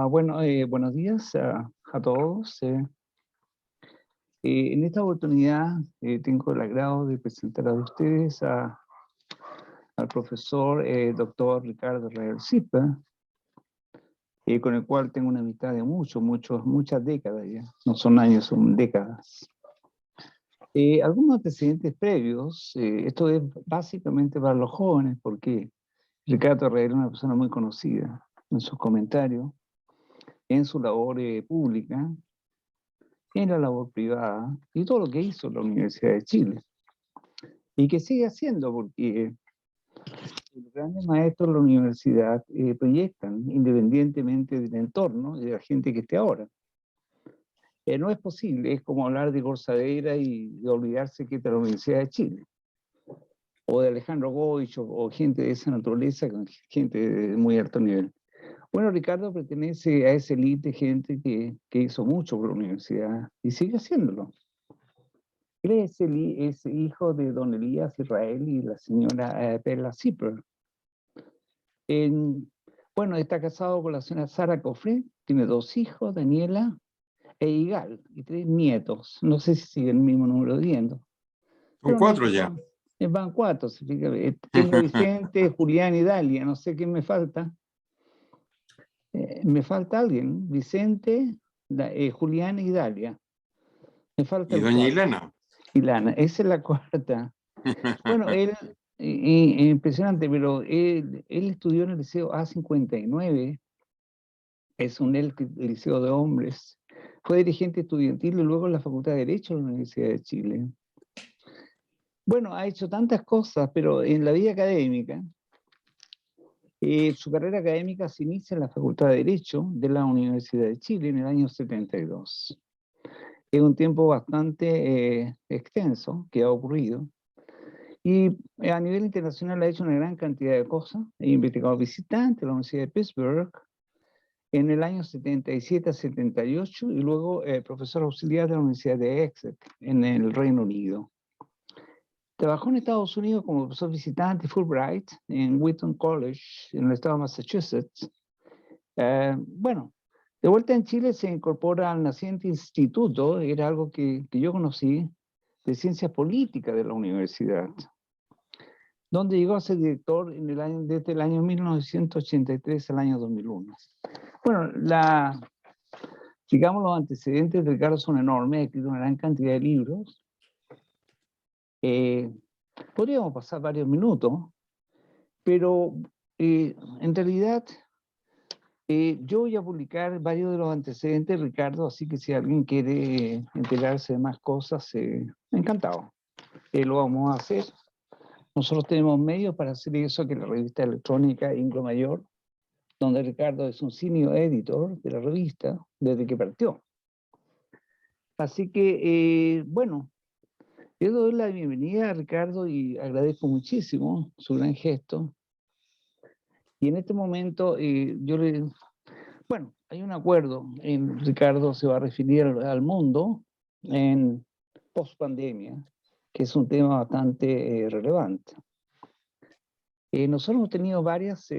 Buenos días a todos. En esta oportunidad tengo el agrado de presentar a ustedes al profesor doctor Ricardo Real Zipa, con el cual tengo una amistad de muchas décadas ya. No son años, son décadas. Algunos antecedentes previos, esto es básicamente para los jóvenes, porque Ricardo Real es una persona muy conocida en sus comentarios, en su labor pública, en la labor privada y todo lo que hizo la Universidad de Chile y que sigue haciendo, porque los grandes maestros de la universidad proyectan independientemente del entorno y de la gente que esté ahora. No es posible, es como hablar de Corsadeira y olvidarse que es de la Universidad de Chile, o de Alejandro Goich, o gente de esa naturaleza, gente de muy alto nivel. Bueno, Ricardo pertenece a esa élite de gente que hizo mucho por la universidad y sigue haciéndolo. Él es hijo de don Elías Israel y la señora Perla Zipper. Bueno, está casado con la señora Sara Cofré, tiene 2 hijos, Daniela e Igal, y 3 nietos. No sé si sigue el mismo número de nietos. Son 4 ya. Van 4, tengo Vicente, Julián y Dalia, no sé quién me falta. Me falta alguien, Vicente, Julián y Dalia. Me falta y doña Ilana. Ilana, esa es la 4ª. Bueno, él, impresionante, pero él estudió en el Liceo A59, es un liceo de hombres. Fue dirigente estudiantil y luego en la Facultad de Derecho de la Universidad de Chile. Bueno, ha hecho tantas cosas, pero en la vida académica, su carrera académica se inicia en la Facultad de Derecho de la Universidad de Chile en el año 72. Es un tiempo bastante extenso que ha ocurrido. Y a nivel internacional ha hecho una gran cantidad de cosas. He investigado visitantes de la Universidad de Pittsburgh en el año 77 a 78 y luego profesor auxiliar de la Universidad de Exeter en el Reino Unido. Trabajó en Estados Unidos como profesor visitante Fulbright en Wheaton College en el estado de Massachusetts. Bueno, de vuelta en Chile se incorpora al naciente instituto, era algo que yo conocí, de ciencias políticas de la universidad, donde llegó a ser director desde el año 1983 al año 2001. Bueno, digamos, los antecedentes de Ricardo son enormes, ha escrito una gran cantidad de libros. Podríamos pasar varios minutos, pero en realidad yo voy a publicar varios de los antecedentes, Ricardo, así que si alguien quiere enterarse de más cosas, encantado. Lo vamos a hacer. Nosotros tenemos medios para hacer eso, que es la revista electrónica Inglo Mayor, donde Ricardo es un senior editor de la revista desde que partió. Así que, bueno, yo doy la bienvenida a Ricardo y agradezco muchísimo su gran gesto. Y en este momento bueno, hay un acuerdo, Ricardo se va a referir al mundo en post-pandemia, que es un tema bastante relevante. Nosotros hemos tenido varias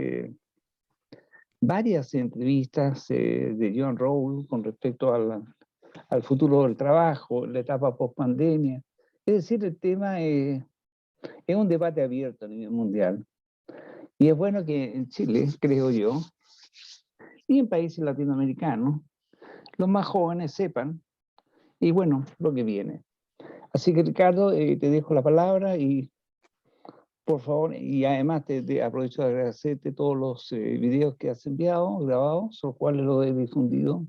entrevistas de John Rawls con respecto al futuro del trabajo, la etapa post-pandemia. Es decir, el tema es un debate abierto a nivel mundial. Y es bueno que en Chile, creo yo, y en países latinoamericanos, los más jóvenes sepan, y bueno, lo que viene. Así que Ricardo, te dejo la palabra y por favor, y además aprovecho de agradecerte todos los videos que has enviado, grabados, los cuales los he difundido.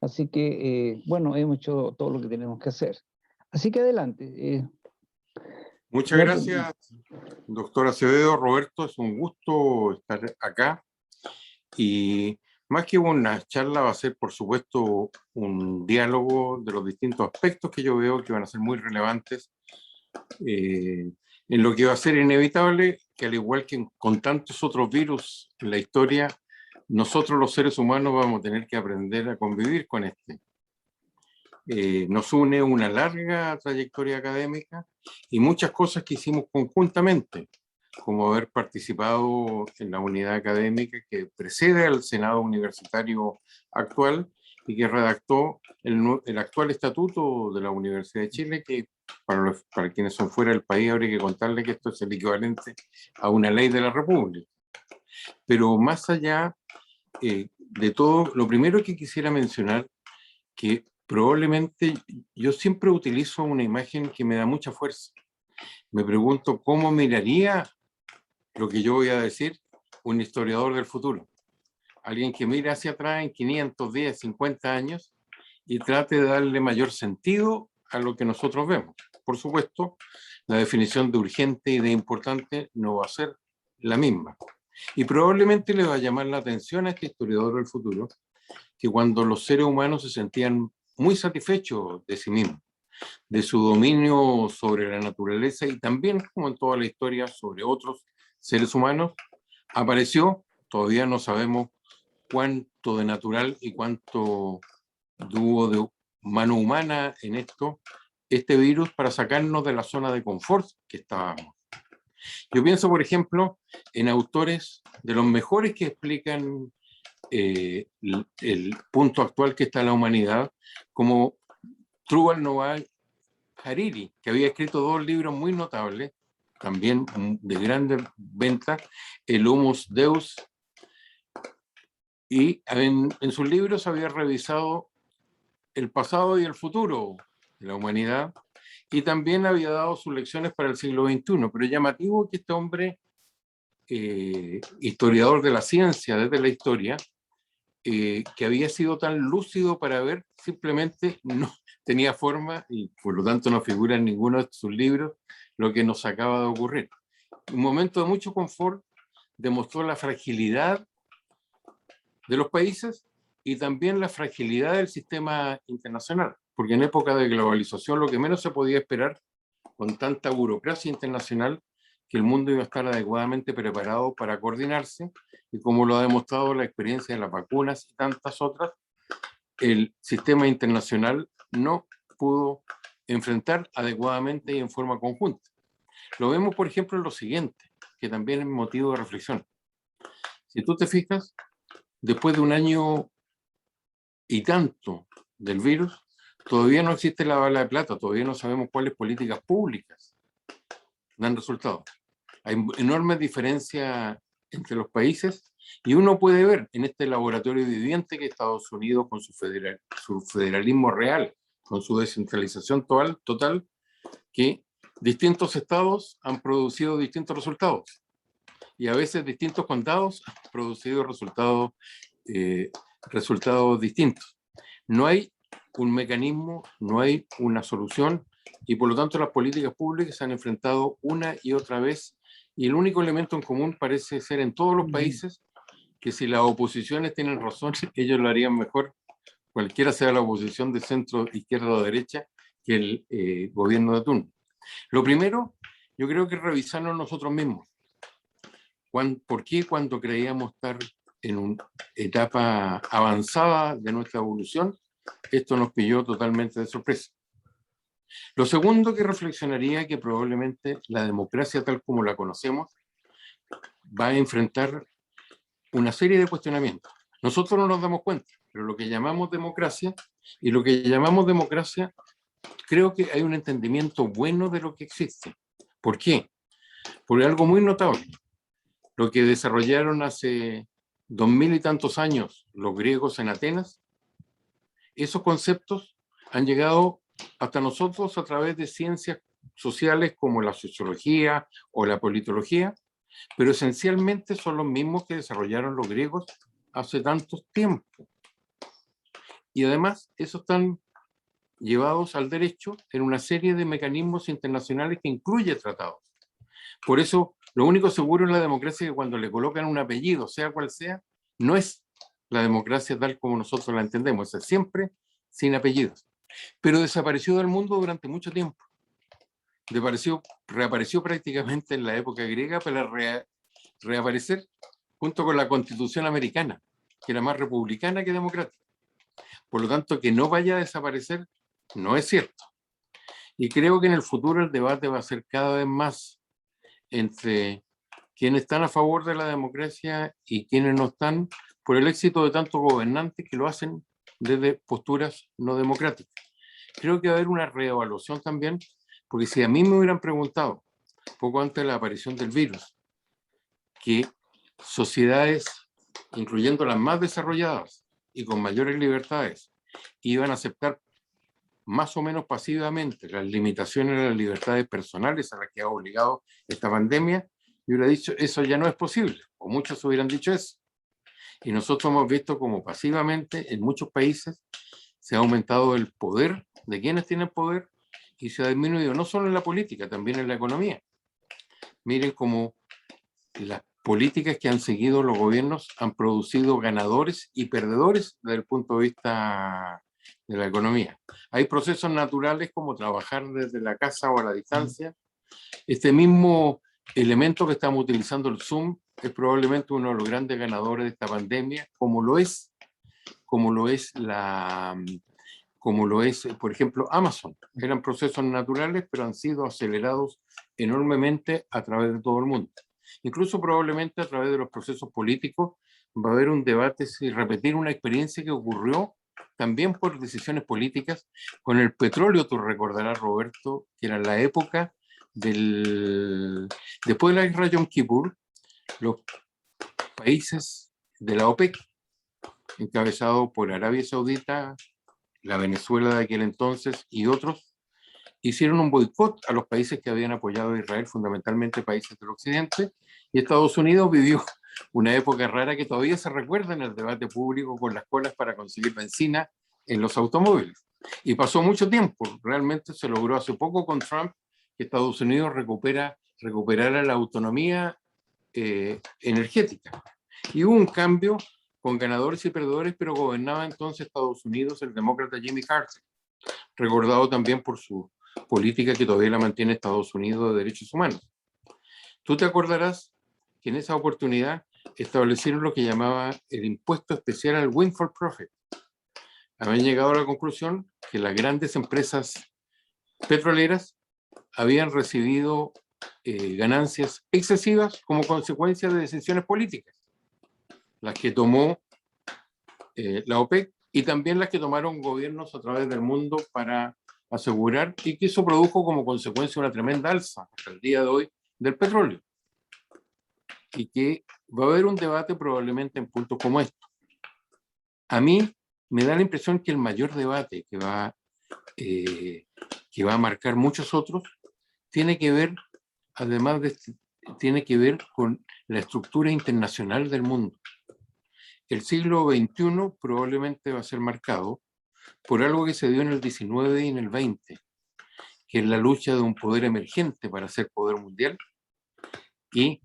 Así que, bueno, hemos hecho todo lo que tenemos que hacer. Así que adelante. Muchas gracias, doctor Acevedo. Roberto, es un gusto estar acá. Y más que una charla, va a ser, por supuesto, un diálogo de los distintos aspectos que yo veo que van a ser muy relevantes en lo que va a ser inevitable, que al igual que con tantos otros virus en la historia, nosotros los seres humanos vamos a tener que aprender a convivir con este. Nos une una larga trayectoria académica y muchas cosas que hicimos conjuntamente. como haber participado en la unidad académica que precede al Senado Universitario actual y que redactó el actual estatuto de la Universidad de Chile, que para quienes son fuera del país habría que contarle que esto es el equivalente a una ley de la República. Pero más allá de todo, lo primero que quisiera mencionar, que probablemente yo siempre utilizo una imagen que me da mucha fuerza. Me pregunto cómo miraría lo que yo voy a decir un historiador del futuro. Alguien que mire hacia atrás en 500, 10, 50 años y trate de darle mayor sentido a lo que nosotros vemos. Por supuesto, la definición de urgente y de importante no va a ser la misma. Y probablemente le va a llamar la atención a este historiador del futuro que cuando los seres humanos se sentían muy satisfechos de sí mismos, de su dominio sobre la naturaleza y también, como en toda la historia, sobre otros seres humanos, apareció, todavía no sabemos cuánto de natural y cuánto hubo de mano humana en esto, este virus para sacarnos de la zona de confort que estábamos. Yo pienso, por ejemplo, en autores de los mejores que explican el punto actual que está la humanidad, como Yuval Noah Harari, que había escrito 2 libros muy notables, también de grandes ventas, el Humus Deus, y en sus libros había revisado el pasado y el futuro de la humanidad, y también había dado sus lecciones para el siglo XXI, pero es llamativo que este hombre, historiador de la ciencia desde la historia, que había sido tan lúcido para ver, simplemente no tenía forma y por lo tanto no figura en ninguno de sus libros lo que nos acaba de ocurrir. Un momento de mucho confort demostró la fragilidad de los países y también la fragilidad del sistema internacional, porque en época de globalización lo que menos se podía esperar con tanta burocracia internacional que el mundo iba a estar adecuadamente preparado para coordinarse y como lo ha demostrado la experiencia de las vacunas y tantas otras, el sistema internacional no pudo enfrentar adecuadamente y en forma conjunta. Lo vemos, por ejemplo, en lo siguiente, que también es motivo de reflexión. Si tú te fijas, después de un año y tanto del virus, todavía no existe la bala de plata, todavía no sabemos cuáles políticas públicas dan resultados. Hay enormes diferencias entre los países y uno puede ver en este laboratorio viviente que Estados Unidos con su federalismo real, con su descentralización total, que distintos estados han producido distintos resultados y a veces distintos condados han producido resultados distintos. No hay un mecanismo, no hay una solución y por lo tanto las políticas públicas se han enfrentado una y otra vez y el único elemento en común parece ser en todos los países que si las oposiciones tienen razón, ellos lo harían mejor, cualquiera sea la oposición de centro, izquierda o derecha, que el gobierno de turno. Lo primero, yo creo que revisarnos nosotros mismos. ¿Por qué cuando creíamos estar en una etapa avanzada de nuestra evolución, esto nos pilló totalmente de sorpresa? Lo segundo que reflexionaría es que probablemente la democracia tal como la conocemos va a enfrentar una serie de cuestionamientos. Nosotros no nos damos cuenta, pero lo que llamamos democracia, creo que hay un entendimiento bueno de lo que existe. ¿Por qué? Por algo muy notable. Lo que desarrollaron hace 2000 y tantos años los griegos en Atenas, esos conceptos han llegado hasta nosotros a través de ciencias sociales como la sociología o la politología, pero esencialmente son los mismos que desarrollaron los griegos hace tantos tiempos. Y además, esos están llevados al derecho en una serie de mecanismos internacionales que incluye tratados. Por eso, lo único seguro en la democracia es que cuando le colocan un apellido, sea cual sea, no es la democracia tal como nosotros la entendemos, es siempre sin apellidos. Pero desapareció del mundo durante mucho tiempo. Reapareció prácticamente en la época griega para reaparecer junto con la Constitución americana, que era más republicana que democrática. Por lo tanto, que no vaya a desaparecer no es cierto. Y creo que en el futuro el debate va a ser cada vez más entre quienes están a favor de la democracia y quienes no están, por el éxito de tantos gobernantes que lo hacen desde posturas no democráticas. Creo que va a haber una reevaluación también, porque si a mí me hubieran preguntado, poco antes de la aparición del virus, que sociedades, incluyendo las más desarrolladas y con mayores libertades, iban a aceptar más o menos pasivamente las limitaciones de las libertades personales a las que ha obligado esta pandemia, yo hubiera dicho, eso ya no es posible, o muchos hubieran dicho eso. Y nosotros hemos visto como pasivamente en muchos países se ha aumentado el poder de quienes tienen poder y se ha disminuido no solo en la política, también en la economía. Miren cómo las políticas que han seguido los gobiernos han producido ganadores y perdedores desde el punto de vista de la economía. Hay procesos naturales como trabajar desde la casa o a la distancia. Este mismo elemento que estamos utilizando, el Zoom, es probablemente uno de los grandes ganadores de esta pandemia, como lo es, por ejemplo, Amazon. Eran procesos naturales, pero han sido acelerados enormemente a través de todo el mundo. Incluso probablemente a través de los procesos políticos va a haber un debate si repetir una experiencia que ocurrió también por decisiones políticas con el petróleo. Tú recordarás, Roberto, que era la época después de la guerra Yom Kippur, los países de la OPEC, encabezados por Arabia Saudita, la Venezuela de aquel entonces y otros, hicieron un boicot a los países que habían apoyado a Israel, fundamentalmente países del occidente, y Estados Unidos vivió una época rara que todavía se recuerda en el debate público con las colas para conseguir benzina en los automóviles. Y pasó mucho tiempo, realmente se logró hace poco con Trump que Estados Unidos recuperara la autonomía energética. Y hubo un cambio con ganadores y perdedores, pero gobernaba entonces Estados Unidos el demócrata Jimmy Carter, recordado también por su política que todavía la mantiene Estados Unidos de derechos humanos. Tú te acordarás que en esa oportunidad establecieron lo que llamaba el impuesto especial al windfall profit. Habían llegado a la conclusión que las grandes empresas petroleras habían recibido ganancias excesivas como consecuencia de decisiones políticas, las que tomó la OPEC y también las que tomaron gobiernos a través del mundo para asegurar, y que eso produjo como consecuencia una tremenda alza hasta el día de hoy del petróleo. Y que va a haber un debate probablemente en puntos como estos. A mí me da la impresión que el mayor debate que va a marcar muchos otros tiene que ver, además de tiene que ver con la estructura internacional del mundo. El siglo XXI probablemente va a ser marcado por algo que se dio en el XIX y en el XX, que es la lucha de un poder emergente para ser poder mundial y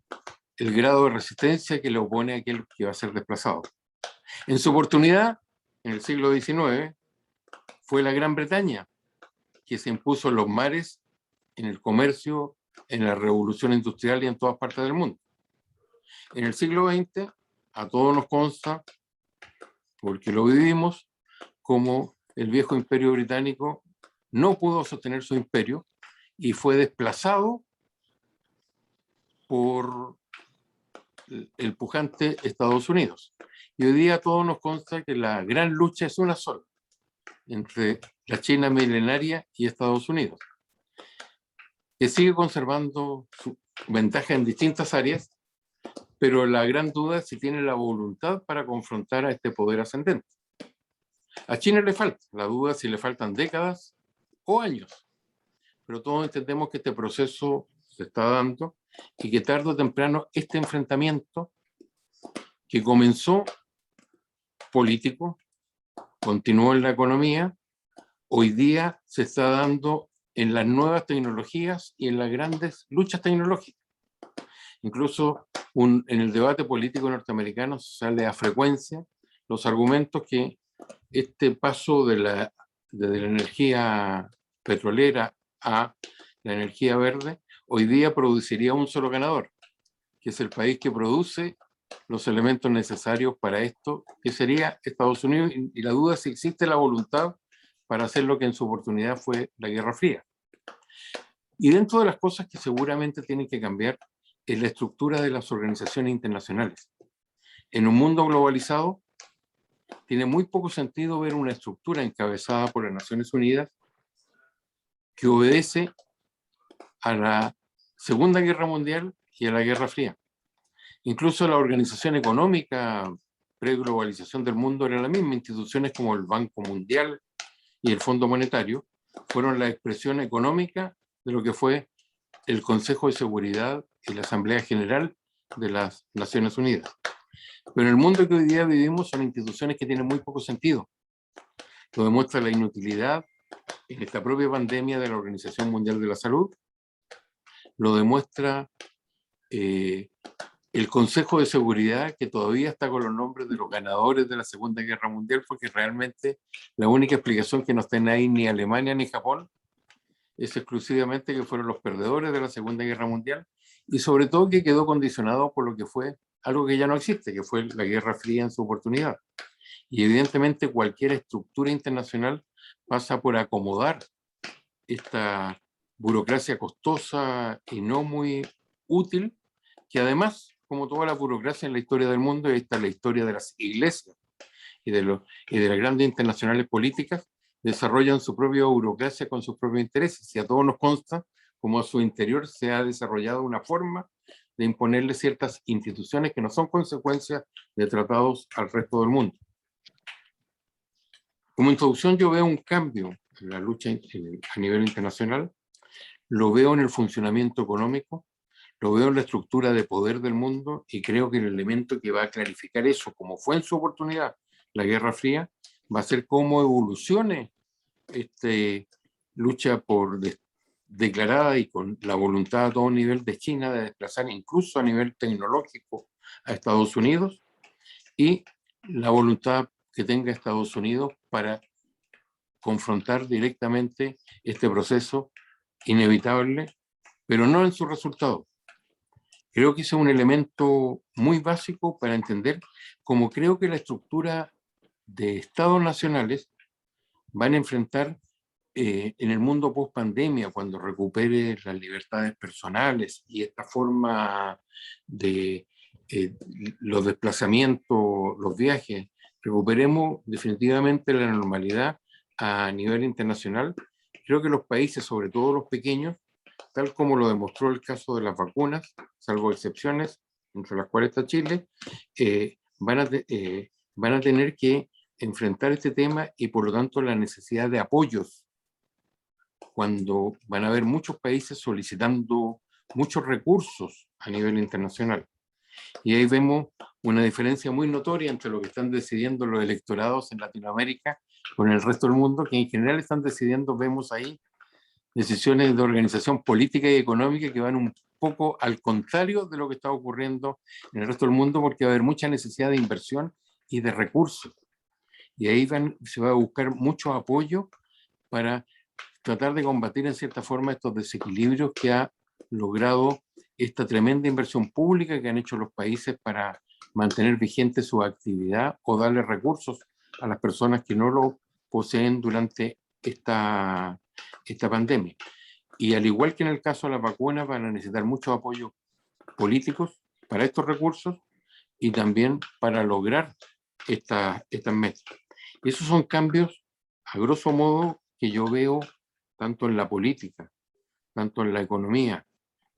el grado de resistencia que le opone a aquel que va a ser desplazado. En su oportunidad, en el siglo XIX, fue la Gran Bretaña que se impuso en los mares, en el comercio, en la revolución industrial y en todas partes del mundo. En el siglo XX, a todos nos consta, porque lo vivimos, como el viejo imperio británico no pudo sostener su imperio y fue desplazado por el pujante Estados Unidos. Y hoy día a todos nos consta que la gran lucha es una sola, entre la China milenaria y Estados Unidos, que sigue conservando su ventaja en distintas áreas, pero la gran duda es si tiene la voluntad para confrontar a este poder ascendente. A China le falta, la duda es si le faltan décadas o años, pero todos entendemos que este proceso se está dando y que tarde o temprano este enfrentamiento que comenzó político, continuó en la economía, hoy día se está dando en las nuevas tecnologías y en las grandes luchas tecnológicas. Incluso en el debate político norteamericano sale a frecuencia los argumentos que este paso de la energía petrolera a la energía verde hoy día produciría un solo ganador, que es el país que produce los elementos necesarios para esto, que sería Estados Unidos, y la duda es si existe la voluntad para hacer lo que en su oportunidad fue la Guerra Fría. Y dentro de las cosas que seguramente tienen que cambiar es la estructura de las organizaciones internacionales. En un mundo globalizado, tiene muy poco sentido ver una estructura encabezada por las Naciones Unidas que obedece a la Segunda Guerra Mundial y a la Guerra Fría. Incluso la organización económica pre-globalización del mundo era la misma. Instituciones como el Banco Mundial y el Fondo Monetario fueron la expresión económica de lo que fue el Consejo de Seguridad y la Asamblea General de las Naciones Unidas. Pero en el mundo que hoy día vivimos son instituciones que tienen muy poco sentido. Lo demuestra la inutilidad en esta propia pandemia de la Organización Mundial de la Salud, lo demuestra el Consejo de Seguridad, que todavía está con los nombres de los ganadores de la Segunda Guerra Mundial, porque realmente la única explicación que no estén ahí ni Alemania ni Japón es exclusivamente que fueron los perdedores de la Segunda Guerra Mundial, y sobre todo que quedó condicionado por lo que fue algo que ya no existe, que fue la Guerra Fría en su oportunidad. Y evidentemente cualquier estructura internacional pasa por acomodar esta burocracia costosa y no muy útil, que además, como toda la burocracia en la historia del mundo, esta es la historia de las iglesias y de las grandes internacionales políticas, desarrollan su propia burocracia con sus propios intereses. Y a todos nos consta cómo a su interior se ha desarrollado una forma de imponerle ciertas instituciones que no son consecuencias de tratados al resto del mundo. Como introducción, yo veo un cambio en la lucha a nivel internacional, lo veo en el funcionamiento económico, lo veo en la estructura de poder del mundo, y creo que el elemento que va a clarificar eso, como fue en su oportunidad la Guerra Fría, va a ser cómo evolucione esta lucha declarada y con la voluntad a todo nivel de China de desplazar incluso a nivel tecnológico a Estados Unidos, y la voluntad que tenga Estados Unidos para confrontar directamente este proceso inevitable, pero no en su resultado. Creo que ese es un elemento muy básico para entender cómo creo que la estructura de estados nacionales van a enfrentar en el mundo post-pandemia, cuando recupere las libertades personales y esta forma de los desplazamientos, los viajes, recuperemos definitivamente la normalidad a nivel internacional. Creo que los países, sobre todo los pequeños, tal como lo demostró el caso de las vacunas, salvo excepciones, entre las cuales está Chile, van a tener que enfrentar este tema, y por lo tanto la necesidad de apoyos, cuando van a haber muchos países solicitando muchos recursos a nivel internacional. Y ahí vemos una diferencia muy notoria entre lo que están decidiendo los electorados en Latinoamérica con el resto del mundo, que en general están decidiendo, vemos ahí, decisiones de organización política y económica que van un poco al contrario de lo que está ocurriendo en el resto del mundo, porque va a haber mucha necesidad de inversión y de recursos. Y ahí se va a buscar mucho apoyo para tratar de combatir en cierta forma estos desequilibrios que ha logrado esta tremenda inversión pública que han hecho los países para mantener vigente su actividad o darle recursos a las personas que no lo poseen durante esta pandemia. Y al igual que en el caso de las vacunas, van a necesitar mucho apoyo políticos para estos recursos y también para lograr estas metas. Y esos son cambios, a grosso modo, que yo veo tanto en la política, tanto en la economía,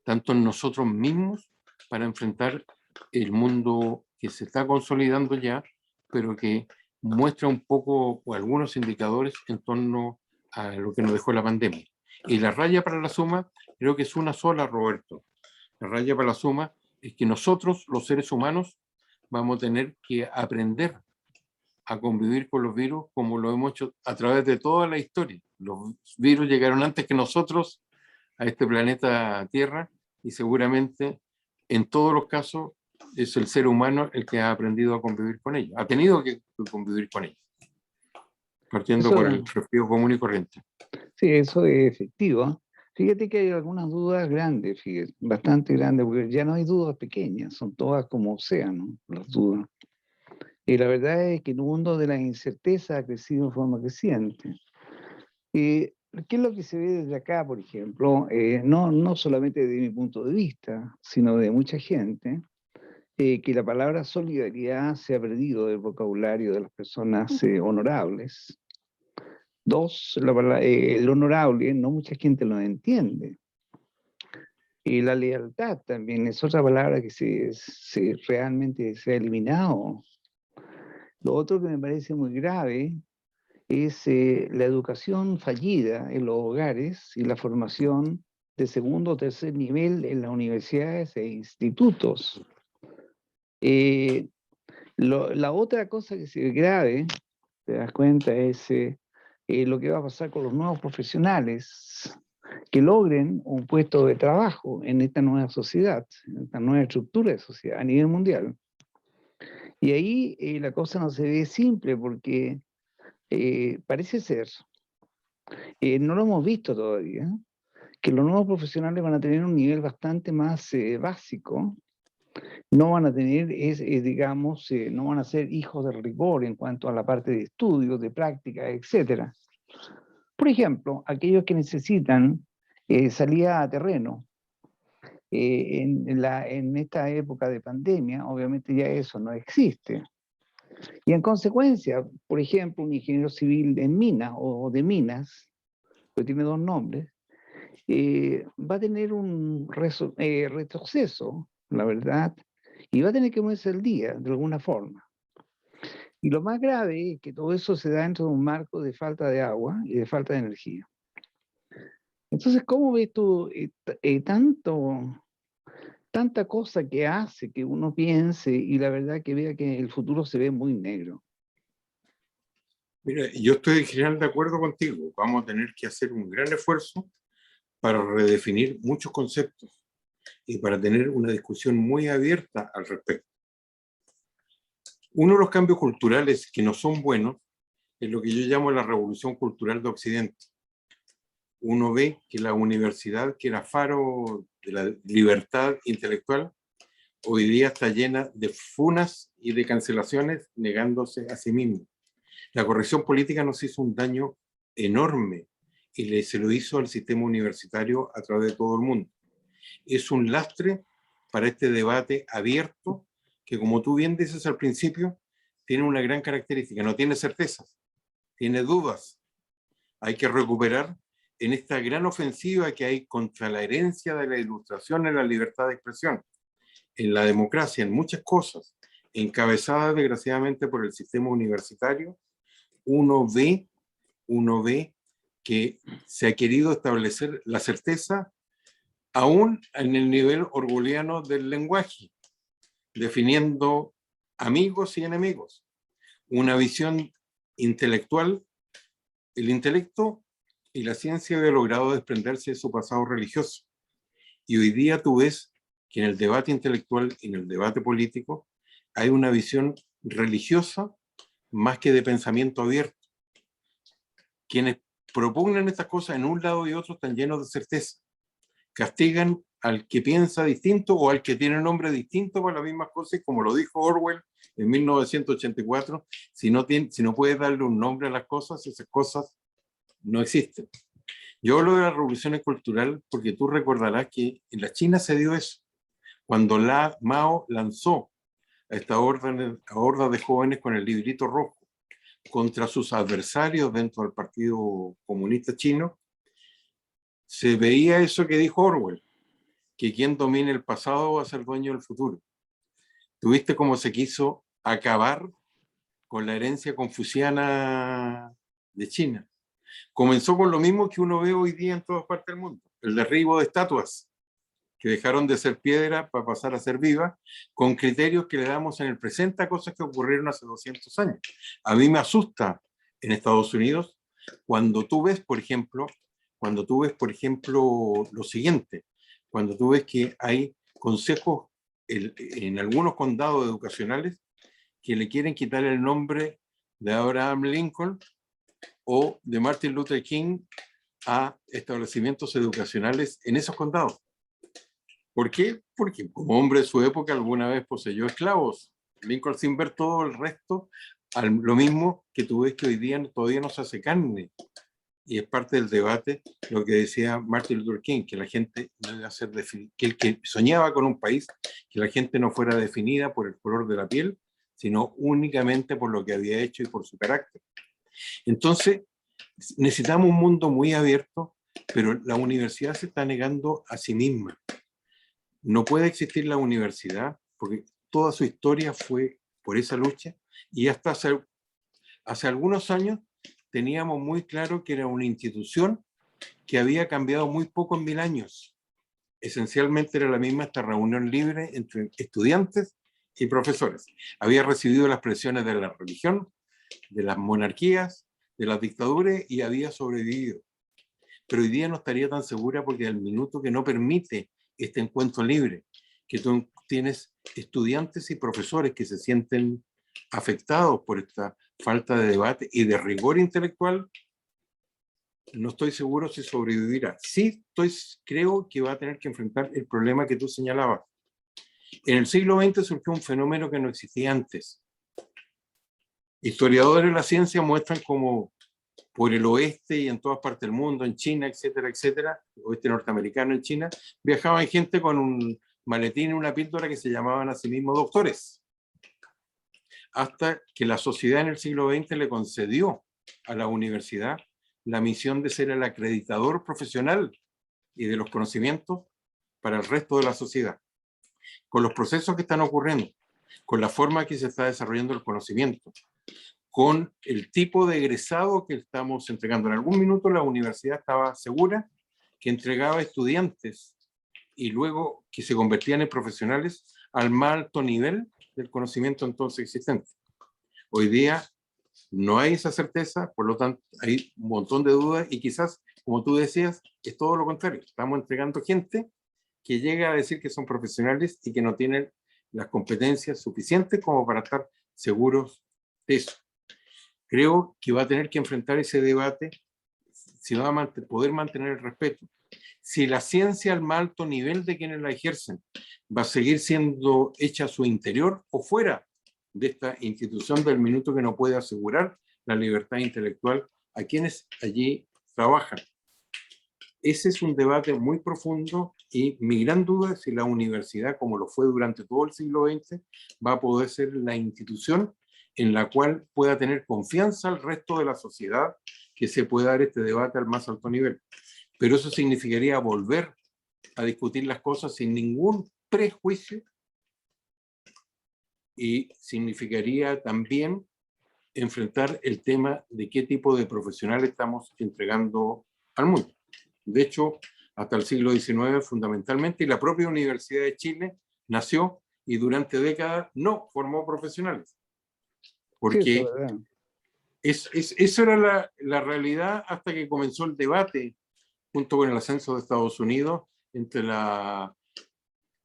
tanto en nosotros mismos, para enfrentar el mundo que se está consolidando ya, pero que muestra un poco o algunos indicadores en torno a lo que nos dejó la pandemia. Y la raya para la suma creo que es una sola, Roberto. La raya para la suma es que nosotros, los seres humanos, vamos a tener que aprender a convivir con los virus como lo hemos hecho a través de toda la historia. Los virus llegaron antes que nosotros a este planeta Tierra, y seguramente en todos los casos es el ser humano el que ha aprendido a convivir con ellos, ha tenido que convivir con ellos, partiendo por el respeto común y corriente. Sí, eso es efectivo. Fíjate que hay algunas dudas grandes, fíjate, bastante grandes, porque ya no hay dudas pequeñas, son todas como océano, las dudas. Y la verdad es que el mundo de la incerteza ha crecido en forma creciente. Y ¿qué es lo que se ve desde acá, por ejemplo? No solamente desde mi punto de vista, sino de mucha gente, que la palabra solidaridad se ha perdido del vocabulario de las personas honorables. Dos, el honorable, no mucha gente lo entiende. Y la lealtad también es otra palabra que realmente se ha eliminado. Lo otro que me parece muy grave es la educación fallida en los hogares y la formación de segundo o tercer nivel en las universidades e institutos. La otra cosa que se ve grave, te das cuenta, es lo que va a pasar con los nuevos profesionales que logren un puesto de trabajo en esta nueva sociedad, en esta nueva estructura de sociedad a nivel mundial. Y ahí la cosa no se ve simple porque parece ser, no lo hemos visto todavía, que los nuevos profesionales van a tener un nivel bastante más básico, no van a tener, digamos, no van a ser hijos del rigor en cuanto a la parte de estudios, de práctica, etc. Por ejemplo, aquellos que necesitan salida a terreno. En esta época de pandemia, obviamente ya eso no existe. Y en consecuencia, por ejemplo, un ingeniero civil en minas o de minas, que tiene dos nombres, va a tener un retroceso, la verdad, y va a tener que moverse al día de alguna forma. Y lo más grave es que todo eso se da dentro de un marco de falta de agua y de falta de energía. Entonces, ¿cómo ves tú tanta cosa que hace que uno piense y la verdad que vea que el futuro se ve muy negro? Mira, yo estoy en general de acuerdo contigo. Vamos a tener que hacer un gran esfuerzo para redefinir muchos conceptos y para tener una discusión muy abierta al respecto. Uno de los cambios culturales que no son buenos es lo que yo llamo la revolución cultural de Occidente. Uno ve que la universidad, que era faro de la libertad intelectual, hoy día está llena de funas y de cancelaciones, negándose a sí mismo. La corrección política nos hizo un daño enorme y se lo hizo al sistema universitario a través de todo el mundo. Es un lastre para este debate abierto que, como tú bien dices al principio, tiene una gran característica: no tiene certezas, tiene dudas. Hay que recuperar en esta gran ofensiva que hay contra la herencia de la ilustración en la libertad de expresión, en la democracia, en muchas cosas, encabezada desgraciadamente por el sistema universitario. Uno ve que se ha querido establecer la certeza aún en el nivel orwelliano del lenguaje, definiendo amigos y enemigos. Una visión intelectual, el intelecto y la ciencia había logrado desprenderse de su pasado religioso. Y hoy día tú ves que en el debate intelectual y en el debate político hay una visión religiosa más que de pensamiento abierto. Quienes propugnan estas cosas en un lado y otro están llenos de certeza. Castigan al que piensa distinto o al que tiene un nombre distinto para las mismas cosas, y como lo dijo Orwell en 1984, si no puedes darle un nombre a las cosas, esas cosas no existen. Yo hablo de la revolución cultural porque tú recordarás que en la China se dio eso. Cuando Mao lanzó a esta horda de jóvenes con el librito rojo contra sus adversarios dentro del Partido Comunista Chino, se veía eso que dijo Orwell, que quien domine el pasado va a ser dueño del futuro. ¿Tuviste cómo se quiso acabar con la herencia confuciana de China? Comenzó con lo mismo que uno ve hoy día en todas partes del mundo: el derribo de estatuas que dejaron de ser piedra para pasar a ser vivas, con criterios que le damos en el presente a cosas que ocurrieron hace 200 años. A mí me asusta en Estados Unidos cuando tú ves, por ejemplo, lo siguiente: cuando tú ves que hay consejos en algunos condados educacionales que le quieren quitar el nombre de Abraham Lincoln o de Martin Luther King a establecimientos educacionales en esos condados. ¿Por qué? Porque como hombre de su época alguna vez poseyó esclavos. Lincoln, sin ver todo el resto, lo mismo que tú ves que hoy día todavía no se hace carne. y es parte del debate lo que decía Martin Luther King, que la gente no debe ser que el que soñaba con un país, que la gente no fuera definida por el color de la piel, sino únicamente por lo que había hecho y por su carácter. Entonces, necesitamos un mundo muy abierto, pero la universidad se está negando a sí misma. No puede existir la universidad porque toda su historia fue por esa lucha, y hasta hace algunos años teníamos muy claro que era una institución que había cambiado muy poco en 1000 años. Esencialmente era la misma esta reunión libre entre estudiantes y profesores. Había recibido las presiones de la religión, de las monarquías, de las dictaduras, y había sobrevivido. Pero hoy día no estaría tan segura porque al minuto que no permite este encuentro libre, que tú tienes estudiantes y profesores que se sienten afectados por esta falta de debate y de rigor intelectual, no estoy seguro si sobrevivirá. Sí, creo que va a tener que enfrentar el problema que tú señalabas. En el siglo XX surgió un fenómeno que no existía antes. Historiadores de la ciencia muestran cómo por el oeste y en todas partes del mundo, en China, etcétera, etcétera, oeste norteamericano en China, viajaban gente con un maletín y una píldora que se llamaban a sí mismos doctores. Hasta que la sociedad en el siglo XX le concedió a la universidad la misión de ser el acreditador profesional y de los conocimientos para el resto de la sociedad. Con los procesos que están ocurriendo, con la forma que se está desarrollando el conocimiento, con el tipo de egresado que estamos entregando. En algún minuto la universidad estaba segura que entregaba estudiantes y luego que se convertían en profesionales al más alto nivel del conocimiento entonces existente. Hoy día no hay esa certeza, por lo tanto hay un montón de dudas y quizás, como tú decías, es todo lo contrario. Estamos entregando gente que llega a decir que son profesionales y que no tienen las competencias suficientes como para estar seguros de eso. Creo que va a tener que enfrentar ese debate si va a poder mantener el respeto. Si la ciencia al más alto nivel de quienes la ejercen va a seguir siendo hecha a su interior o fuera de esta institución del minuto que no puede asegurar la libertad intelectual a quienes allí trabajan. Ese es un debate muy profundo y mi gran duda es si la universidad, como lo fue durante todo el siglo XX, va a poder ser la institución en la cual pueda tener confianza el resto de la sociedad, que se pueda dar este debate al más alto nivel. Pero eso significaría volver a discutir las cosas sin ningún prejuicio y significaría también enfrentar el tema de qué tipo de profesional estamos entregando al mundo. De hecho, hasta el siglo XIX fundamentalmente, y la propia Universidad de Chile nació y durante décadas no formó profesionales. Porque eso era la realidad hasta que comenzó el debate junto con el ascenso de Estados Unidos entre la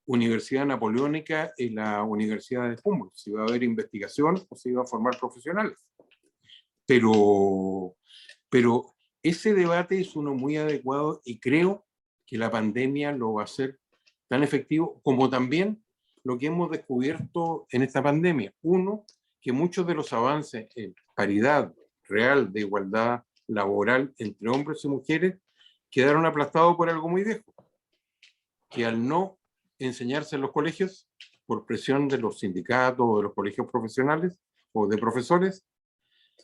Universidad Napoleónica y la Universidad de Humboldt, si iba a haber investigación o si iba a formar profesionales. Pero ese debate es uno muy adecuado y creo que la pandemia lo va a hacer tan efectivo como también lo que hemos descubierto en esta pandemia. Uno, que muchos de los avances en paridad real de igualdad laboral entre hombres y mujeres quedaron aplastados por algo muy viejo, que al no enseñarse en los colegios, por presión de los sindicatos o de los colegios profesionales o de profesores,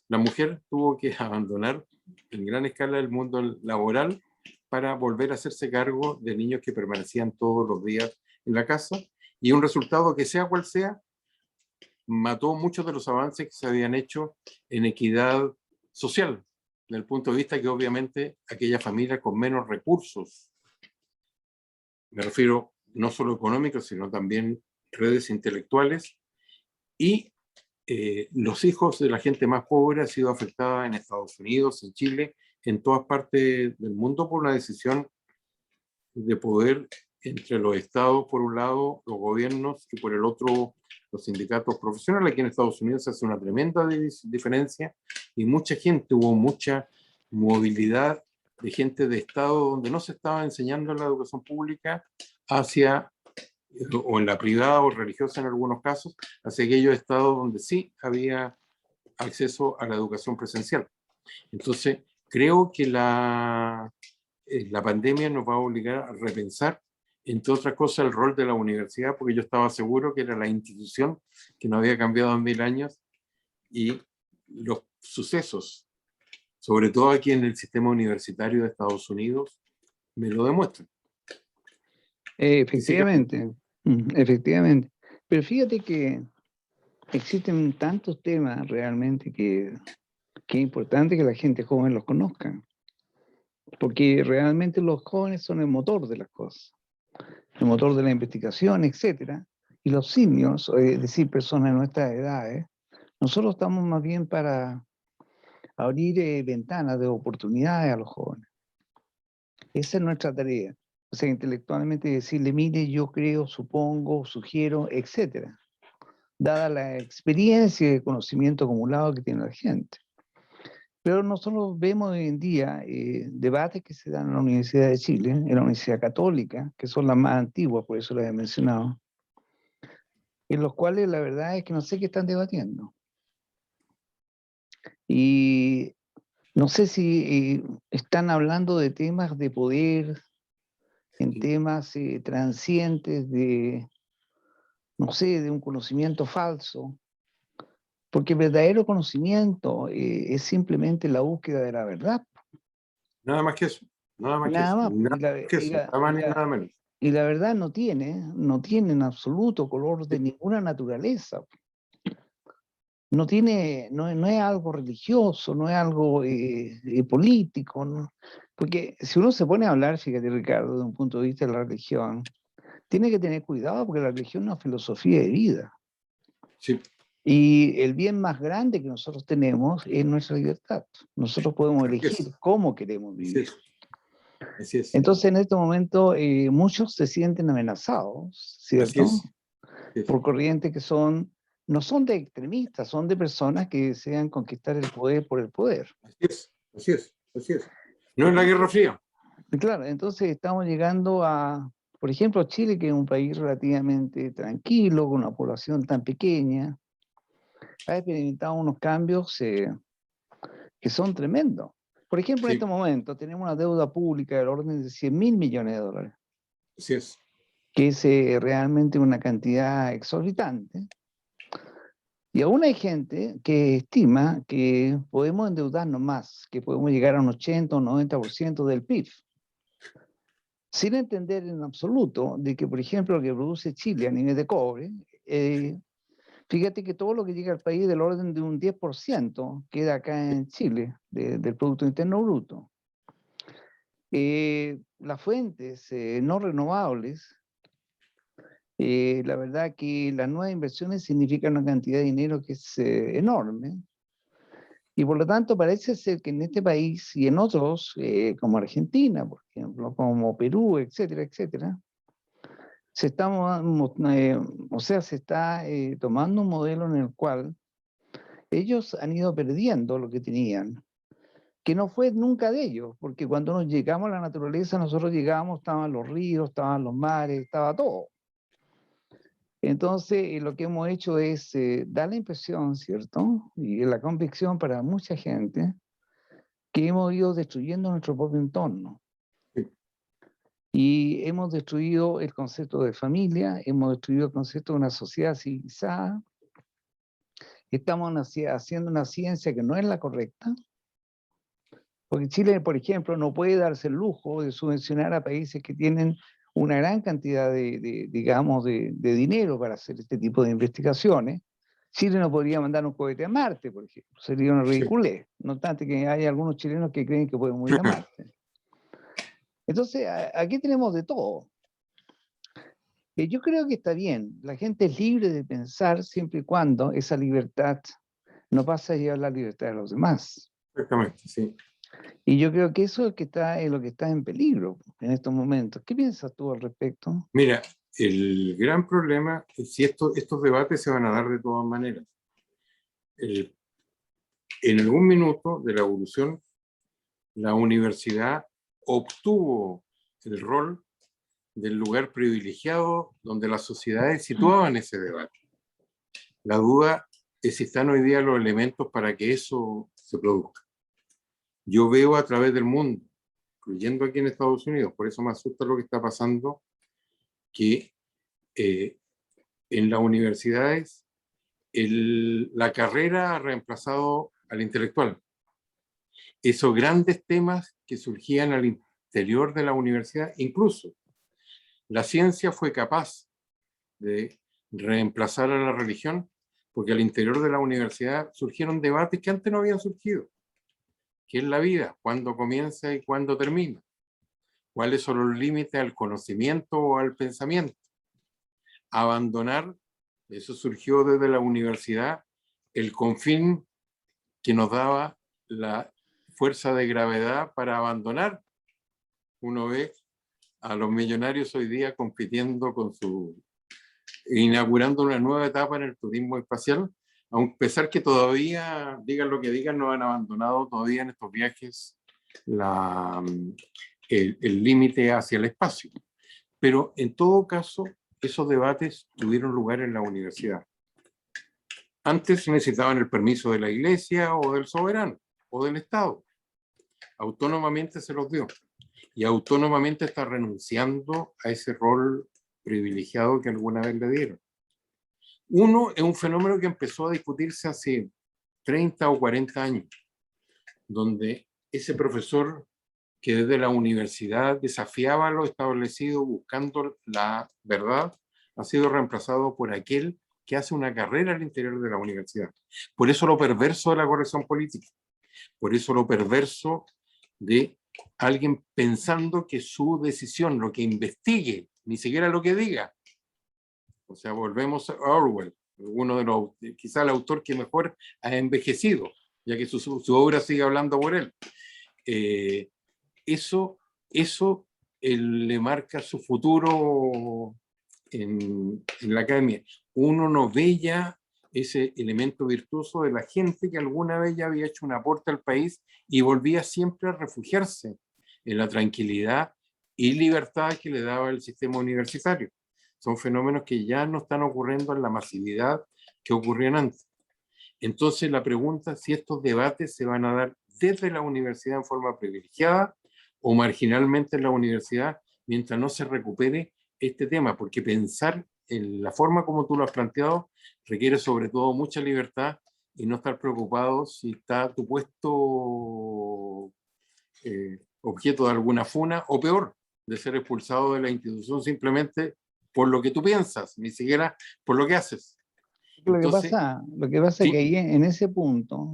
la mujer tuvo que abandonar en gran escala el mundo laboral para volver a hacerse cargo de niños que permanecían todos los días en la casa, y un resultado que sea cual sea, mató muchos de los avances que se habían hecho en equidad social, desde el punto de vista que obviamente aquellas familias con menos recursos, me refiero no solo económicos, sino también redes intelectuales, y los hijos de la gente más pobre han sido afectados en Estados Unidos, en Chile, en todas partes del mundo por la decisión de poder entre los estados, por un lado, los gobiernos, y por el otro, los sindicatos profesionales. Aquí en Estados Unidos se hace una tremenda diferencia y mucha gente, hubo mucha movilidad de gente de estado donde no se estaba enseñando la educación pública hacia, o en la privada o religiosa en algunos casos, hacia aquellos estados donde sí había acceso a la educación presencial. Entonces, creo que la pandemia nos va a obligar a repensar, entre otras cosas, el rol de la universidad, porque yo estaba seguro que era la institución que no había cambiado en 1000 años, y los sucesos, sobre todo aquí en el sistema universitario de Estados Unidos, me lo demuestran. Efectivamente, efectivamente. Pero fíjate que existen tantos temas realmente que es importante que la gente joven los conozca, porque realmente los jóvenes son el motor de las cosas, el motor de la investigación, etcétera. Y los seniors, es decir, personas de nuestras edades, nosotros estamos más bien para abrir ventanas de oportunidades a los jóvenes. Esa es nuestra tarea. O sea, intelectualmente decirle, mire, yo creo, supongo, sugiero, etcétera, dada la experiencia y el conocimiento acumulado que tiene la gente. Pero nosotros vemos hoy en día debates que se dan en la Universidad de Chile, en la Universidad Católica, que son las más antiguas, por eso las he mencionado, en los cuales la verdad es que no sé qué están debatiendo. Y no sé si están hablando de temas de poder, en temas transientes de, no sé, de un conocimiento falso, porque el verdadero conocimiento es simplemente la búsqueda de la verdad. Nada más que eso, nada más que Nada eso, más. nada más que eso, nada más ni nada menos. Y la verdad no tiene en absoluto color de ninguna naturaleza. No tiene, no es algo religioso, no es algo político, ¿no? Porque si uno se pone a hablar, fíjate Ricardo, desde un punto de vista de la religión, tiene que tener cuidado porque la religión es una filosofía de vida. Sí. Y el bien más grande que nosotros tenemos es nuestra libertad. Nosotros podemos elegir cómo queremos vivir. Así es. Entonces, en este momento, muchos se sienten amenazados, ¿cierto? Por corrientes que no son de extremistas, son de personas que desean conquistar el poder por el poder. Así es. No es la Guerra Fría. Claro, entonces estamos llegando a, por ejemplo, Chile, que es un país relativamente tranquilo, con una población tan pequeña, ha experimentado unos cambios que son tremendos. Por ejemplo, en este momento tenemos una deuda pública del orden de $100.000 millones. Así es. Que es realmente una cantidad exorbitante. Y aún hay gente que estima que podemos endeudarnos más, que podemos llegar a un 80 o 90% del PIB. Sin entender en absoluto de que, por ejemplo, lo que produce Chile a nivel de cobre, fíjate que todo lo que llega al país del orden de un 10% queda acá en Chile, del Producto Interno Bruto. Las fuentes no renovables, la verdad que las nuevas inversiones significan una cantidad de dinero que es enorme. Y por lo tanto parece ser que en este país y en otros, como Argentina, por ejemplo, como Perú, etcétera, etcétera, se está tomando un modelo en el cual ellos han ido perdiendo lo que tenían, que no fue nunca de ellos, porque cuando nos llegamos a la naturaleza, nosotros llegamos, estaban los ríos, estaban los mares, estaba todo. Entonces, lo que hemos hecho es dar la impresión, ¿cierto? Y la convicción para mucha gente que hemos ido destruyendo nuestro propio entorno. Sí. Y hemos destruido el concepto de familia, hemos destruido el concepto de una sociedad civilizada. Estamos haciendo una ciencia que no es la correcta. Porque Chile, por ejemplo, no puede darse el lujo de subvencionar a países que tienen una gran cantidad digamos, de dinero para hacer este tipo de investigaciones. Chile no podría mandar un cohete a Marte, por ejemplo. Sería una ridiculez. No obstante que hay algunos chilenos que creen que podemos ir a Marte. Entonces, aquí tenemos de todo. Yo creo que está bien. La gente es libre de pensar siempre y cuando esa libertad no pase a llevar la libertad de los demás. Exactamente, sí. Y yo creo que eso es lo que está en peligro en estos momentos. ¿Qué piensas tú al respecto? Mira, el gran problema es si estos debates se van a dar de todas maneras. En algún minuto de la evolución, la universidad obtuvo el rol del lugar privilegiado donde las sociedades situaban ese debate. La duda es si están hoy día los elementos para que eso se produzca. yo veo a través del mundo, incluyendo aquí en Estados Unidos, por eso me asusta lo que está pasando, que en las universidades la carrera ha reemplazado al intelectual. Esos grandes temas que surgían al interior de la universidad, incluso la ciencia fue capaz de reemplazar a la religión, porque al interior de la universidad surgieron debates que antes no habían surgido. ¿Qué es la vida? ¿Cuándo comienza y cuándo termina? ¿Cuáles son los límites al conocimiento o al pensamiento? Abandonar, eso surgió desde la universidad, el confín que nos daba la fuerza de gravedad para abandonar. Uno ve a los millonarios hoy día compitiendo con inaugurando una nueva etapa en el turismo espacial, a pesar que todavía, digan lo que digan, no han abandonado todavía en estos viajes el límite hacia el espacio. Pero en todo caso, esos debates tuvieron lugar en la universidad. Antes necesitaban el permiso de la iglesia o del soberano o del Estado. Autónomamente se los dio. Y autónomamente está renunciando a ese rol privilegiado que alguna vez le dieron. Uno es un fenómeno que empezó a discutirse hace 30 o 40 años, donde ese profesor que desde la universidad desafiaba lo establecido buscando la verdad, ha sido reemplazado por aquel que hace una carrera al interior de la universidad. Por eso lo perverso de la corrección política, por eso lo perverso de alguien pensando que su decisión, lo que investigue, ni siquiera lo que diga. O sea, volvemos a Orwell, uno de los, quizá el autor que mejor ha envejecido, ya que su obra sigue hablando por él. Eso le marca su futuro en la academia. Uno no ve ya ese elemento virtuoso de la gente que alguna vez ya había hecho un aporte al país y volvía siempre a refugiarse en la tranquilidad y libertad que le daba el sistema universitario. Son fenómenos que ya no están ocurriendo en la masividad que ocurrían antes. Entonces la pregunta es si estos debates se van a dar desde la universidad en forma privilegiada o marginalmente en la universidad mientras no se recupere este tema, porque pensar en la forma como tú lo has planteado requiere sobre todo mucha libertad y no estar preocupado si está tu puesto objeto de alguna funa o peor, de ser expulsado de la institución simplemente por lo que tú piensas, ni siquiera por lo que haces. Entonces, lo que pasa es que ahí en ese punto,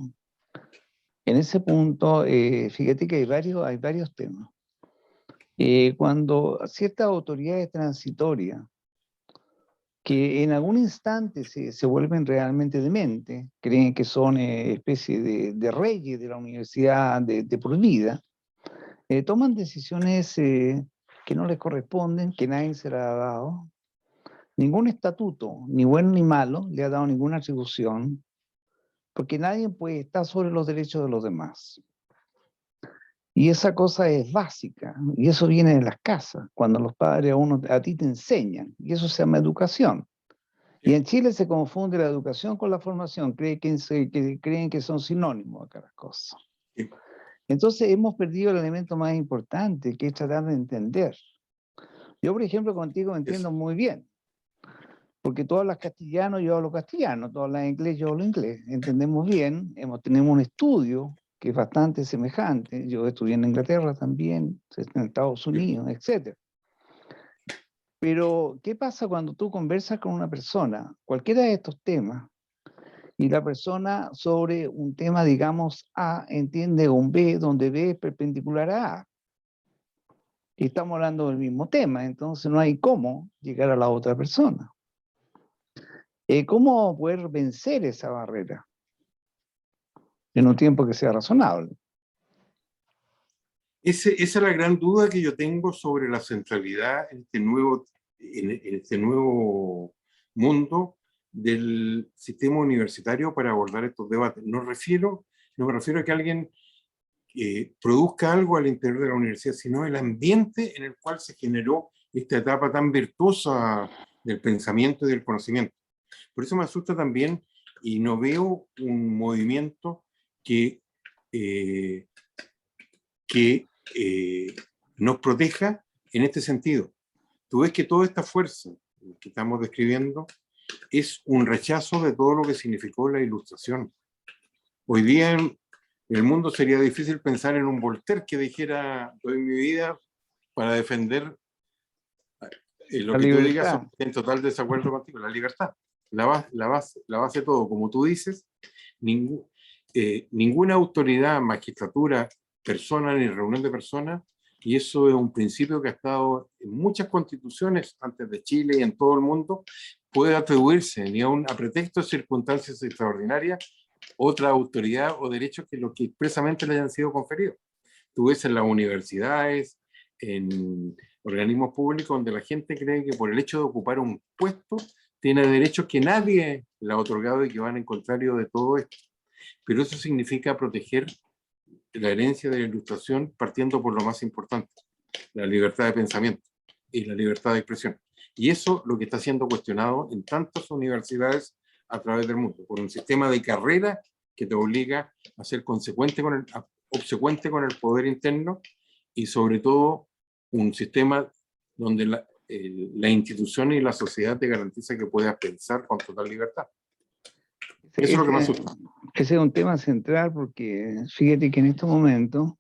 fíjate que hay varios temas. Cuando ciertas autoridades transitorias que en algún instante se vuelven realmente dementes, creen que son especie de reyes de la universidad de por vida, toman decisiones que no les corresponden, que nadie se las ha dado. Ningún estatuto, ni bueno ni malo, le ha dado ninguna atribución, porque nadie puede estar sobre los derechos de los demás. Y esa cosa es básica, y eso viene de las casas, cuando los padres a ti te enseñan, y eso se llama educación. Y en Chile se confunde la educación con la formación, creen que son sinónimos acá las cosas. Entonces hemos perdido el elemento más importante, que es tratar de entender. Yo, por ejemplo, contigo entiendo muy bien, porque tú hablas castellano, yo hablo castellano, tú hablas inglés, yo hablo inglés, entendemos bien, tenemos un estudio que es bastante semejante, yo estudié en Inglaterra también, en Estados Unidos, etc. Pero, ¿qué pasa cuando tú conversas con una persona, cualquiera de estos temas, y la persona sobre un tema, digamos, A, entiende un B, donde B es perpendicular a A? Y estamos hablando del mismo tema, entonces no hay cómo llegar a la otra persona. ¿Cómo poder vencer esa barrera en un tiempo que sea razonable? Esa es la gran duda que yo tengo sobre la centralidad en este nuevo mundo del sistema universitario para abordar estos debates. No me refiero a que alguien produzca algo al interior de la universidad, sino el ambiente en el cual se generó esta etapa tan virtuosa del pensamiento y del conocimiento. Por eso me asusta también y no veo un movimiento que que nos proteja en este sentido. Tú ves que toda esta fuerza que estamos describiendo es un rechazo de todo lo que significó la Ilustración. Hoy día en el mundo sería difícil pensar en un Voltaire que dijera: doy mi vida para defender lo La que tú digas, libertad. en total desacuerdo contigo, la libertad. La base de todo, como tú dices, ninguna autoridad, magistratura, persona ni reunión de personas, y eso es un principio que ha estado en muchas constituciones antes de Chile y en todo el mundo, puede atribuirse ni aun a pretexto de circunstancias extraordinarias otra autoridad o derecho que lo que expresamente le hayan sido conferidos. Tú ves en las universidades, en organismos públicos donde la gente cree que por el hecho de ocupar un puesto tiene derechos que nadie le ha otorgado y que van en contrario de todo esto. Pero eso significa proteger la herencia de la Ilustración partiendo por lo más importante, la libertad de pensamiento y la libertad de expresión. Y eso lo que está siendo cuestionado en tantas universidades a través del mundo, por un sistema de carrera que te obliga a ser obsecuente con el poder interno, y sobre todo un sistema donde la institución y la sociedad te garantiza que puedas pensar con total libertad. Eso es lo que más asusta. Ese es un tema central porque fíjate que en estos momentos,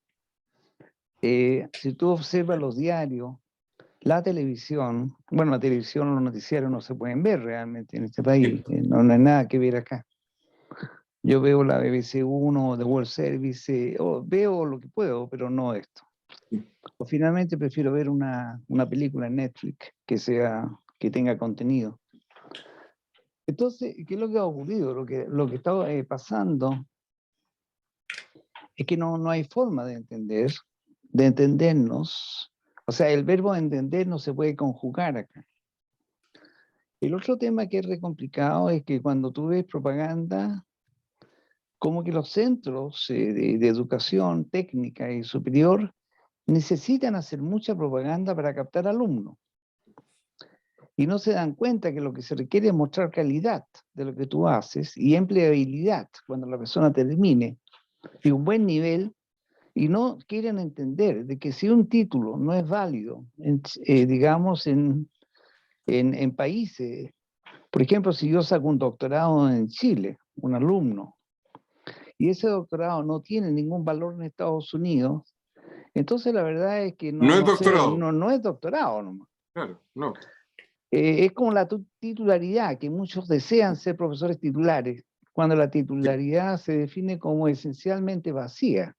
si tú observas los diarios, la televisión, bueno, la televisión, los noticiarios no se pueden ver realmente en este país, no hay nada que ver acá. Yo veo la BBC 1, The World Service, veo lo que puedo, pero no esto. O finalmente prefiero ver una película en Netflix que tenga contenido. Entonces, ¿qué es lo que ha ocurrido? Lo que está pasando es que no hay forma de entendernos. O sea, el verbo entender no se puede conjugar acá. El otro tema que es re complicado es que cuando tú ves propaganda, como que los centros de educación técnica y superior necesitan hacer mucha propaganda para captar alumnos. Y no se dan cuenta que lo que se requiere es mostrar calidad de lo que tú haces y empleabilidad cuando la persona termine y un buen nivel, y no quieren entender de que si un título no es válido, digamos, en países, por ejemplo, si yo saco un doctorado en Chile, un alumno, y ese doctorado no tiene ningún valor en Estados Unidos, entonces la verdad es que No es doctorado. no es doctorado nomás. Claro, no. Es como la titularidad, que muchos desean ser profesores titulares, cuando la titularidad se define como esencialmente vacía.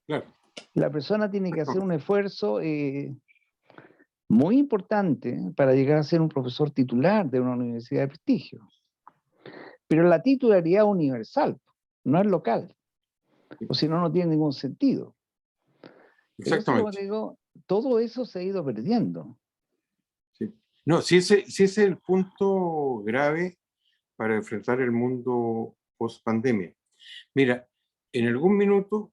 Claro. La persona tiene que hacer un esfuerzo muy importante para llegar a ser un profesor titular de una universidad de prestigio. Pero la titularidad es universal, no es local, o si no, no tiene ningún sentido. Entonces, como te digo, todo eso se ha ido perdiendo. Sí. No, si ese es el punto grave para enfrentar el mundo post-pandemia. Mira, en algún minuto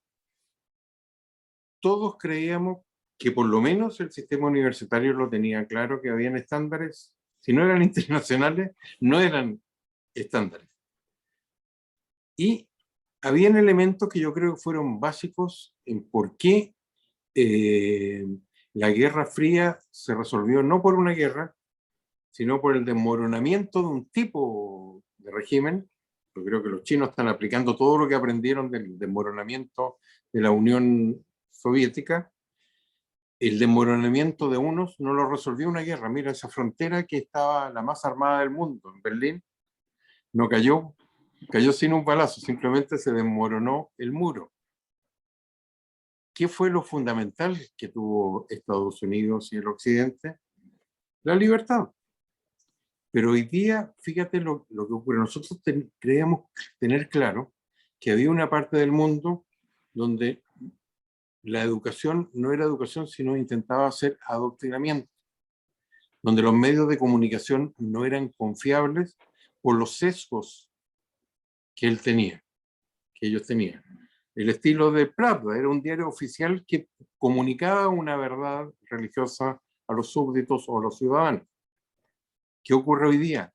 todos creíamos que por lo menos el sistema universitario lo tenía claro, que habían estándares, si no eran internacionales, no eran estándares. Y habían elementos que yo creo que fueron básicos en por qué la Guerra Fría se resolvió no por una guerra, sino por el desmoronamiento de un tipo de régimen. Yo creo que los chinos están aplicando todo lo que aprendieron del desmoronamiento de la Unión Soviética. El desmoronamiento de unos no lo resolvió una guerra. Mira, esa frontera que estaba la más armada del mundo, en Berlín, no cayó sin un balazo, simplemente se desmoronó el muro. ¿Qué fue lo fundamental que tuvo Estados Unidos y el Occidente? La libertad. Pero hoy día, fíjate lo que ocurre. Nosotros creíamos tener claro que había una parte del mundo donde la educación no era educación, sino intentaba hacer adoctrinamiento, donde los medios de comunicación no eran confiables por los sesgos que ellos tenían. El estilo de Pravda era un diario oficial que comunicaba una verdad religiosa a los súbditos o a los ciudadanos. ¿Qué ocurre hoy día?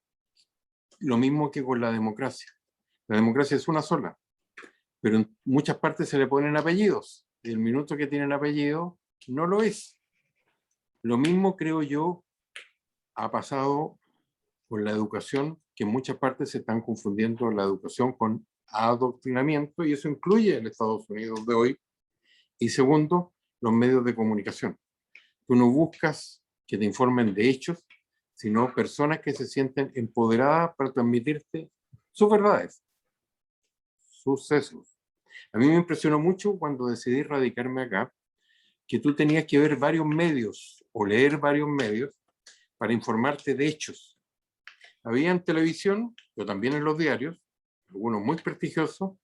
Lo mismo que con la democracia. La democracia es una sola, pero en muchas partes se le ponen apellidos. el minuto que tienen apellido, no lo es. Lo mismo, creo yo, ha pasado con la educación, que en muchas partes se están confundiendo la educación con adoctrinamiento, y eso incluye el Estados Unidos de hoy. Y segundo, los medios de comunicación. Tú no buscas que te informen de hechos, sino personas que se sienten empoderadas para transmitirte sus verdades, sus sesgos. A mí me impresionó mucho cuando decidí radicarme acá, que tú tenías que ver varios medios o leer varios medios para informarte de hechos. Había en televisión, pero también en los diarios, algunos muy prestigiosos.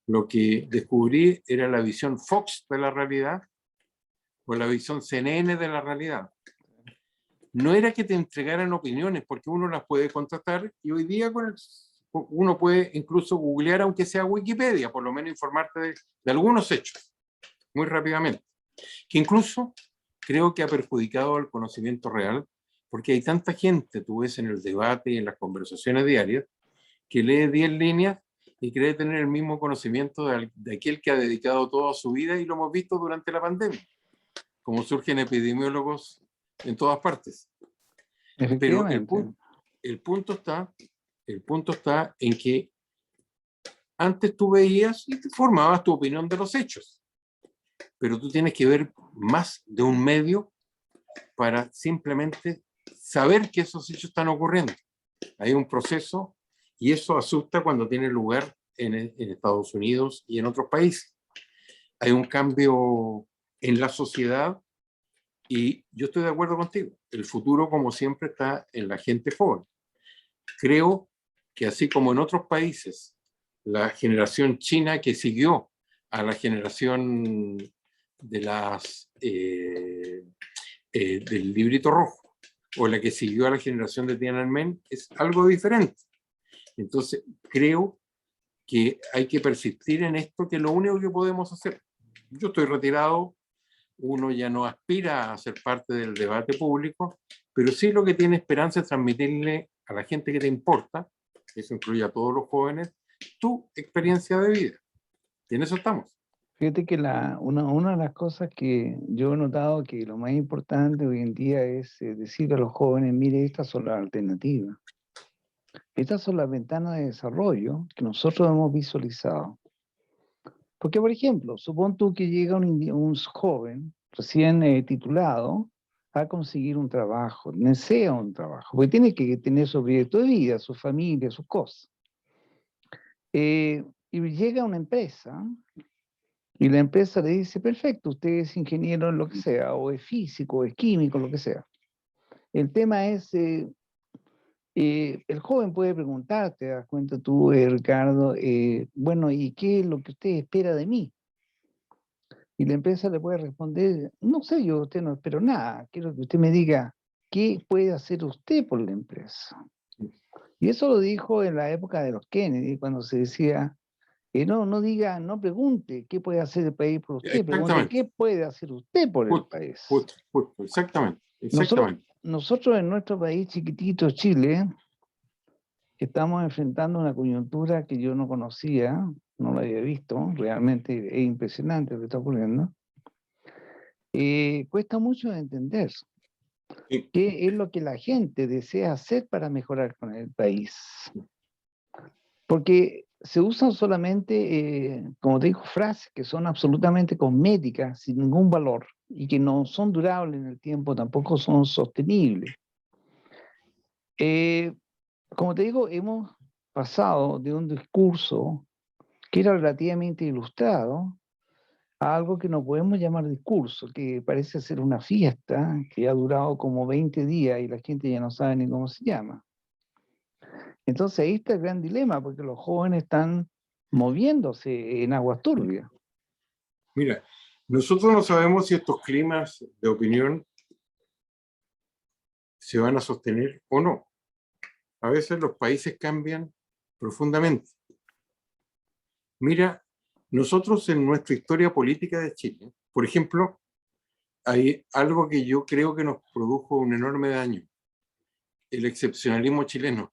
Lo que descubrí era la visión Fox de la realidad o la visión CNN de la realidad. No era que te entregaran opiniones, porque uno las puede contratar, y hoy día uno puede incluso googlear, aunque sea Wikipedia, por lo menos informarte de algunos hechos, muy rápidamente. Que incluso creo que ha perjudicado al conocimiento real, porque hay tanta gente, tú ves en el debate y en las conversaciones diarias, que lee 10 líneas y cree tener el mismo conocimiento de aquel que ha dedicado toda su vida, y lo hemos visto durante la pandemia, como surgen epidemiólogos en todas partes. Pero Efectivamente. el punto está en que antes tú veías y te formabas tu opinión de los hechos, pero tú tienes que ver más de un medio para simplemente saber que esos hechos están ocurriendo. Hay un proceso, y eso asusta cuando tiene lugar en Estados Unidos y en otros países. Hay un cambio en la sociedad, y yo estoy de acuerdo contigo. El futuro, como siempre, está en la gente joven. Creo que así como en otros países, la generación china que siguió a la generación de del librito rojo, o la que siguió a la generación de Tiananmen, es algo diferente. Entonces, creo que hay que persistir en esto, que es lo único que podemos hacer. Yo estoy retirado, uno ya no aspira a ser parte del debate público, pero sí lo que tiene esperanza es transmitirle a la gente que te importa, eso incluye a todos los jóvenes, tu experiencia de vida. Y en eso estamos. Fíjate que una de las cosas que yo he notado que lo más importante hoy en día es decirle a los jóvenes, mire, estas son las alternativas. Estas son las ventanas de desarrollo que nosotros hemos visualizado. Porque, por ejemplo, supón tú que llega un joven recién titulado a conseguir un trabajo, desea un trabajo, porque tiene que tener su proyecto de vida, su familia, sus cosas. Y llega a una empresa y la empresa le dice, perfecto, usted es ingeniero en lo que sea, o es físico, o es químico, lo que sea. El tema es, el joven puede preguntar, te das cuenta tú, Ricardo, bueno, ¿y qué es lo que usted espera de mí? Y la empresa le puede responder, no sé, yo usted no espero nada, quiero que usted me diga qué puede hacer usted por la empresa. Y eso lo dijo en la época de los Kennedy, cuando se decía, no diga, no pregunte qué puede hacer el país por usted, pregunte Exactamente. qué puede hacer usted por el Justo, país. justo. Exactamente. Nosotros, Exactamente. nosotros en nuestro país chiquitito, Chile, estamos enfrentando una coyuntura que yo no conocía, no la había visto, realmente es impresionante lo que está ocurriendo. Cuesta mucho entender Sí. qué es lo que la gente desea hacer para mejorar con el país. Porque se usan solamente, como te digo, frases que son absolutamente cosméticas, sin ningún valor, y que no son durables en el tiempo, tampoco son sostenibles. Como te digo, hemos pasado de un discurso que era relativamente ilustrado a algo que no podemos llamar discurso, que parece ser una fiesta que ha durado como 20 días y la gente ya no sabe ni cómo se llama. Entonces ahí está el gran dilema, porque los jóvenes están moviéndose en aguas turbias. Mira, nosotros no sabemos si estos climas de opinión se van a sostener o no. A veces los países cambian profundamente. Mira, nosotros en nuestra historia política de Chile, por ejemplo, hay algo que yo creo que nos produjo un enorme daño: el excepcionalismo chileno,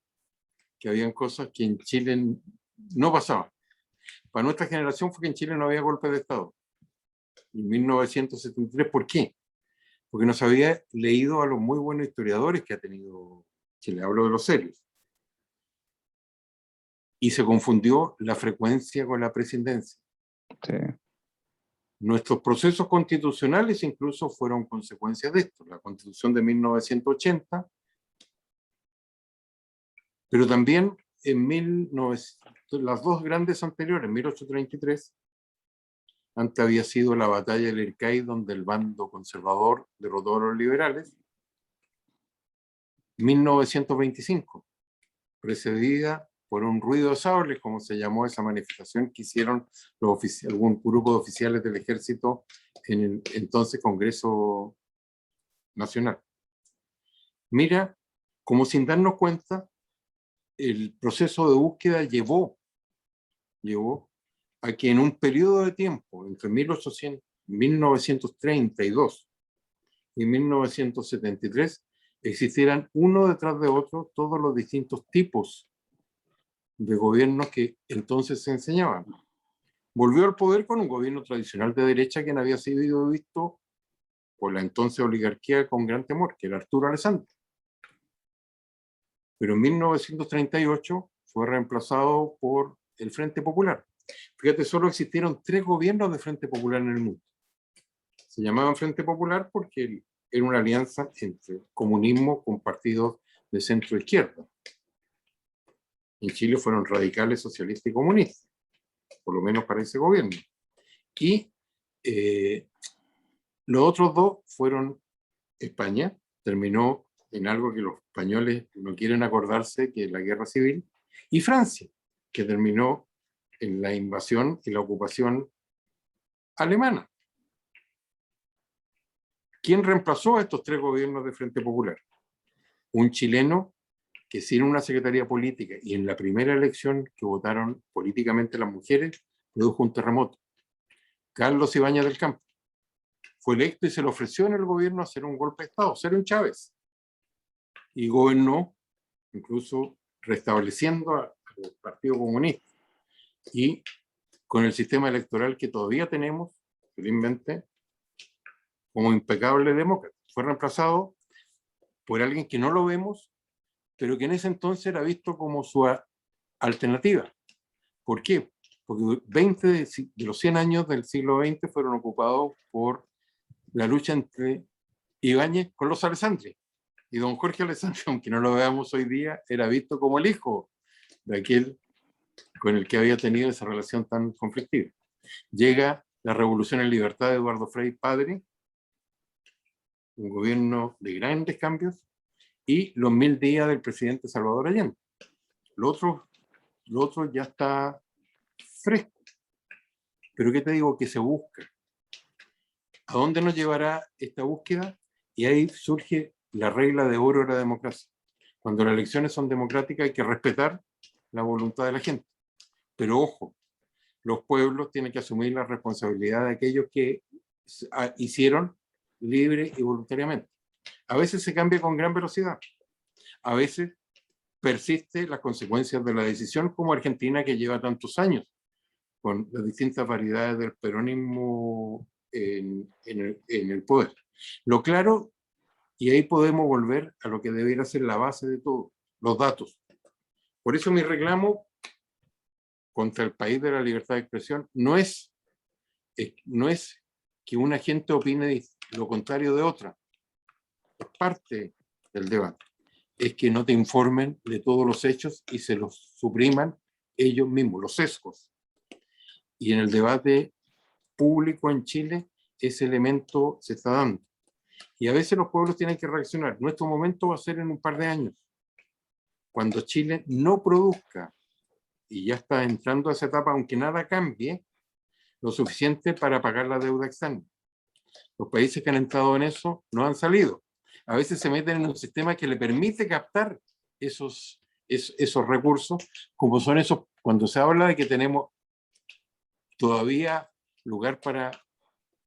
que habían cosas que en Chile no pasaban. Para nuestra generación fue que en Chile no había golpe de Estado. en 1973. ¿Por qué? Porque nos había leído a los muy buenos historiadores que ha tenido Chile, hablo de los serios. Y se confundió la frecuencia con la presidencia. Sí. Nuestros procesos constitucionales incluso fueron consecuencias de esto. La Constitución de 1980, pero también las dos grandes anteriores, 1833, antes había sido la batalla del Ircay, donde el bando conservador derrotó a los liberales. 1925, precedida por un ruido de sables, como se llamó esa manifestación que hicieron algún grupo de oficiales del ejército en el entonces Congreso Nacional. Mira, como sin darnos cuenta, el proceso de búsqueda llevó a que en un periodo de tiempo, entre 1932 y 1973, existieran uno detrás de otro todos los distintos tipos de gobiernos que entonces se enseñaban. Volvió al poder con un gobierno tradicional de derecha que había sido visto por la entonces oligarquía con gran temor, que era Arturo Alessandri. Pero en 1938 fue reemplazado por el Frente Popular. Fíjate, solo existieron 3 gobiernos de Frente Popular en el mundo. Se llamaban Frente Popular porque era una alianza entre comunismo con partidos de centro-izquierda. En Chile fueron radicales, socialistas y comunistas, por lo menos para ese gobierno. Y los otros 2 fueron España, terminó en algo que los españoles no quieren acordarse, que es la guerra civil, y Francia, que terminó en la invasión y la ocupación alemana. ¿Quién reemplazó a estos 3 gobiernos de Frente Popular? Un chileno que sin una secretaría política y en la primera elección que votaron políticamente las mujeres, produjo un terremoto. Carlos Ibáñez del Campo fue electo y se le ofreció en el gobierno hacer un golpe de Estado, ser un Chávez. Y gobernó, incluso restableciendo al Partido Comunista. Y con el sistema electoral que todavía tenemos, felizmente, como impecable demócrata. Fue reemplazado por alguien que no lo vemos, pero que en ese entonces era visto como su alternativa. ¿Por qué? Porque 20 de los 100 años del siglo XX fueron ocupados por la lucha entre Ibáñez con los Alessandri. Y don Jorge Alessandri, aunque no lo veamos hoy día, era visto como el hijo de aquel con el que había tenido esa relación tan conflictiva. Llega la Revolución en Libertad de Eduardo Frei padre, un gobierno de grandes cambios, y los 1000 días del presidente Salvador Allende. Lo otro ya está fresco. Pero ¿qué te digo? Que se busca. ¿A dónde nos llevará esta búsqueda? Y ahí surge la regla de oro de la democracia. Cuando las elecciones son democráticas hay que respetar la voluntad de la gente. Pero ojo, los pueblos tienen que asumir la responsabilidad de aquellos que hicieron libre y voluntariamente. A veces se cambia con gran velocidad. A veces persiste las consecuencias de la decisión, como Argentina, que lleva tantos años con las distintas variedades del peronismo en el poder. Lo claro, y ahí podemos volver a lo que debería ser la base de todo, los datos. Por eso mi reclamo contra el país de la libertad de expresión no es que una gente opine lo contrario de otra. Es parte del debate. Es que no te informen de todos los hechos y se los supriman ellos mismos, los sesgos. Y en el debate público en Chile, ese elemento se está dando. Y a veces los pueblos tienen que reaccionar. Nuestro momento va a ser en un par de años, cuando Chile no produzca, y ya está entrando a esa etapa, aunque nada cambie, lo suficiente para pagar la deuda externa. Los países que han entrado en eso no han salido. A veces se meten en un sistema que le permite captar esos recursos, como son esos, cuando se habla de que tenemos todavía lugar para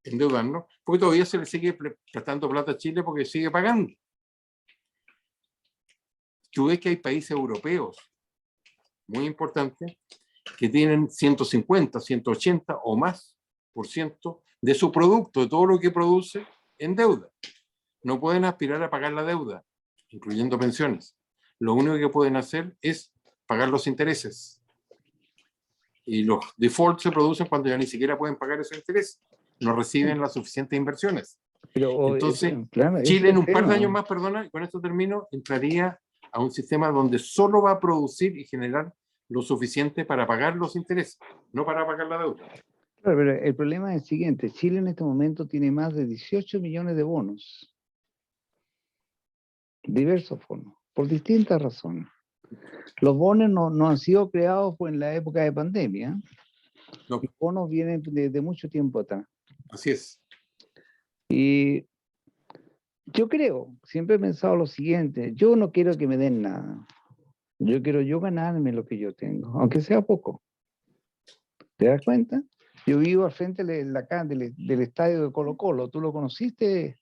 endeudarnos, porque todavía se le sigue prestando plata a Chile porque sigue pagando. Tú ves que hay países europeos muy importantes que tienen 150, 180 o más % de su producto, de todo lo que produce, en deuda. No pueden aspirar a pagar la deuda, incluyendo pensiones. Lo único que pueden hacer es pagar los intereses. Y los defaults se producen cuando ya ni siquiera pueden pagar esos intereses. No reciben las suficientes inversiones. Pero Entonces, claro, Chile en un par de tema. años más, perdona, y con esto termino, entraría a un sistema donde solo va a producir y generar lo suficiente para pagar los intereses, no para pagar la deuda. Claro, pero el problema es el siguiente. Chile en este momento tiene más de 18 millones de bonos. Diversos bonos, por distintas razones. Los bonos no han sido creados en la época de pandemia. No. Los bonos vienen de mucho tiempo atrás. Así es. Y yo creo, siempre he pensado lo siguiente, yo no quiero que me den nada. Yo quiero yo ganarme lo que yo tengo, aunque sea poco. ¿Te das cuenta? Yo vivo al frente del estadio de Colo-Colo. ¿Tú lo conociste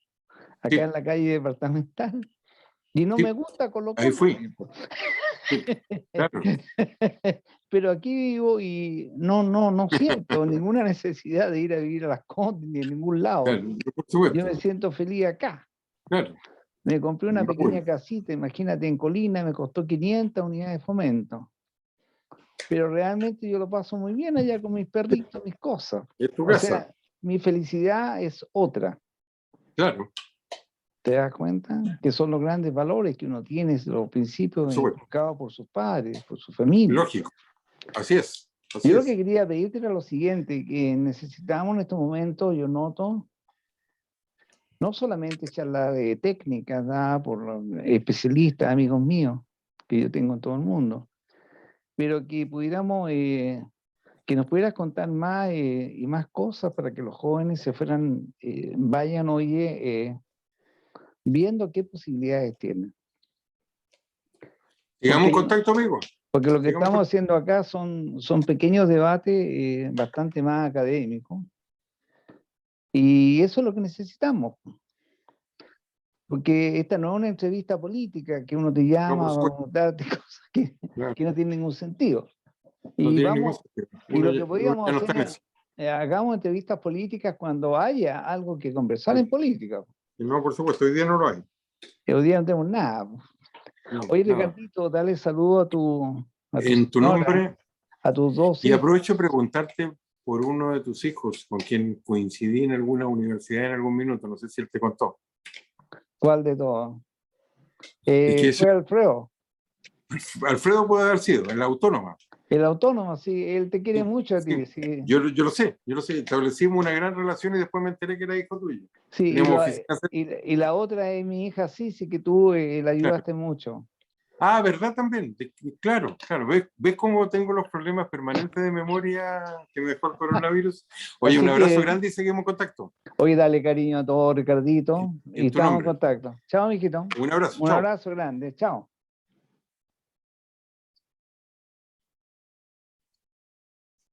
acá Sí. en la calle departamental? Y no Sí. me gusta Colo-Colo. Ahí fui. Sí. Claro. Pero aquí vivo y no siento ninguna necesidad de ir a vivir a Las Condes ni en ningún lado. Claro, por supuesto. Yo me siento feliz acá. Claro. Me compré una No, pequeña bueno. casita, imagínate, en Colina, me costó 500 unidades de fomento. Pero realmente yo lo paso muy bien allá con mis perritos, mis cosas. Es tu O casa. sea, mi felicidad es otra. Claro. ¿Te das cuenta? Que son los grandes valores que uno tiene, los principios inculcados por sus padres, por su familia. Lógico. Así es. Así Yo lo es. que quería pedirte era lo siguiente, que necesitamos en estos momentos, yo noto, no solamente charlas técnicas dadas por los especialistas, amigos míos, que yo tengo en todo el mundo, pero que pudiéramos, que nos pudieras contar más y más cosas para que los jóvenes se fueran, vayan, oye, viendo qué posibilidades tienen. Sigamos en contacto, amigo. Porque lo que Sigamos estamos haciendo acá son pequeños debates bastante más académicos. Y eso es lo que necesitamos. Porque esta no es una entrevista política que uno te llama a preguntarte cosas que no tienen ningún sentido. No Y, tiene vamos, ningún y lo que podríamos no hacer es, hagamos entrevistas políticas cuando haya algo que conversar en política. No, por supuesto, hoy día no lo hay. Hoy día no tenemos nada. No, Oye, nada. Ricardito, dale saludo a tu En tu señora, nombre. a tus dos Y hijos. aprovecho a preguntarte por uno de tus hijos, con quien coincidí en alguna universidad en algún minuto, no sé si él te contó. ¿Cuál de todos? que Fue Alfredo. Alfredo puede haber sido, en la Autónoma. El Autónomo, sí, él te quiere mucho a ti. Sí. Sí. Yo lo sé, establecimos una gran relación y después me enteré que era hijo tuyo. Sí, y la otra es mi hija Sisi, que tú la ayudaste mucho. Ah, ¿verdad también? Claro. ¿Ves cómo tengo los problemas permanentes de memoria que me dejó el coronavirus? Oye, Así un abrazo que, grande y seguimos en contacto. Oye, dale cariño a todo, Ricardito, y estamos en contacto. Chao, mijito. Un abrazo. Un Chao. abrazo grande, chao.